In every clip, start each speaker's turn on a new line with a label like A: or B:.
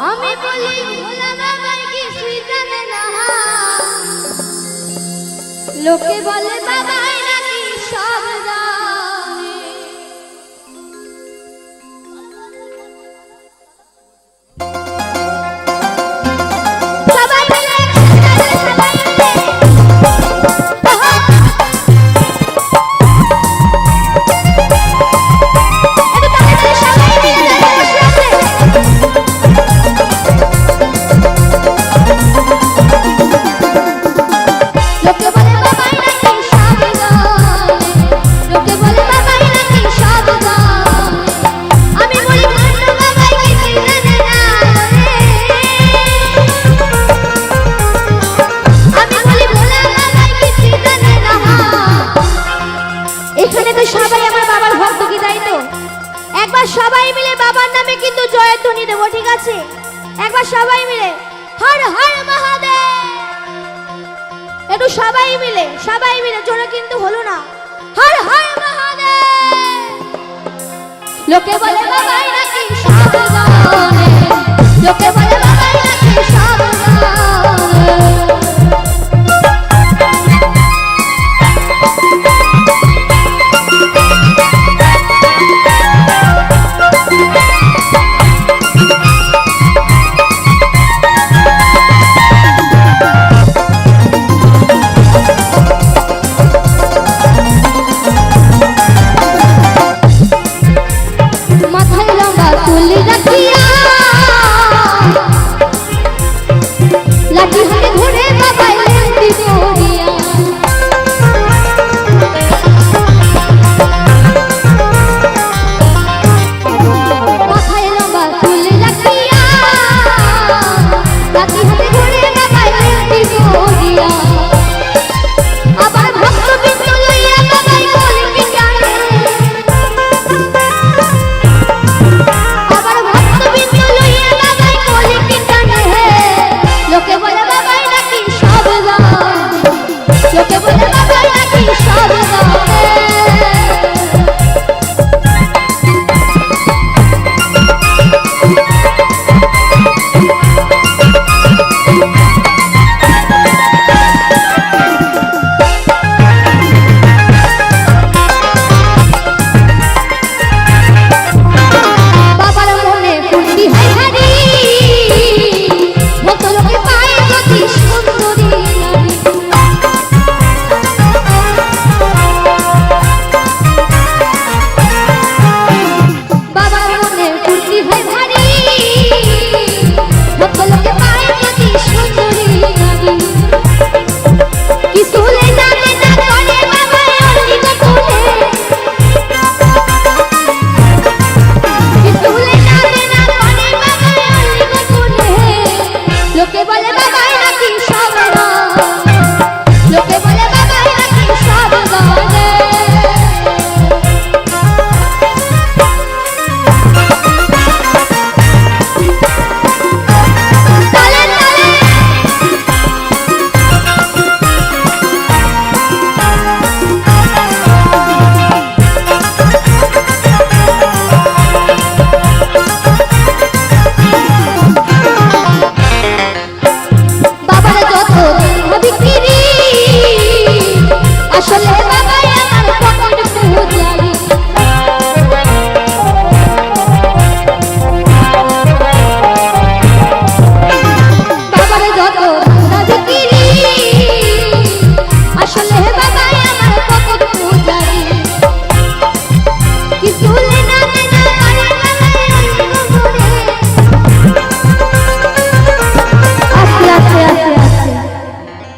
A: আমি বলি ভোলা বাবার কিছুই জানে না, লোকে বলে বাবাই নাকি সব জানে। সবাই মিলে সবাই মিলে সবাই মিলে বাবার নামে কিন্তু জয়ধ্বনি দেব, ঠিক আছে? একবার সবাই মিলে হর হর মহাদেব, একটু সবাই মিলে জোরে কিন্তু হলো না। হর হর মহাদেব। লোকে বলে বাবাই নাকি সব জানে, লোকে বলে বাবাই নাকি সব জানে।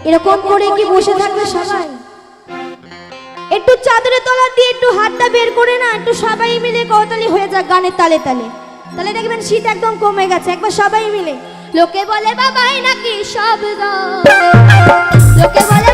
A: এরকম করে কি বসে থাকবে সবাই? একটু চাদরের তলা দিয়ে একটু হাতটা বের করে না, একটু সবাই মিলে করতালি হয়ে যাক গানের তালে তালে, তাহলে দেখবেন শীত একদম কমে গেছে। একবার সবাই মিলে লোকে বলে বাবাই নাকি সব জানে, লোকে বলে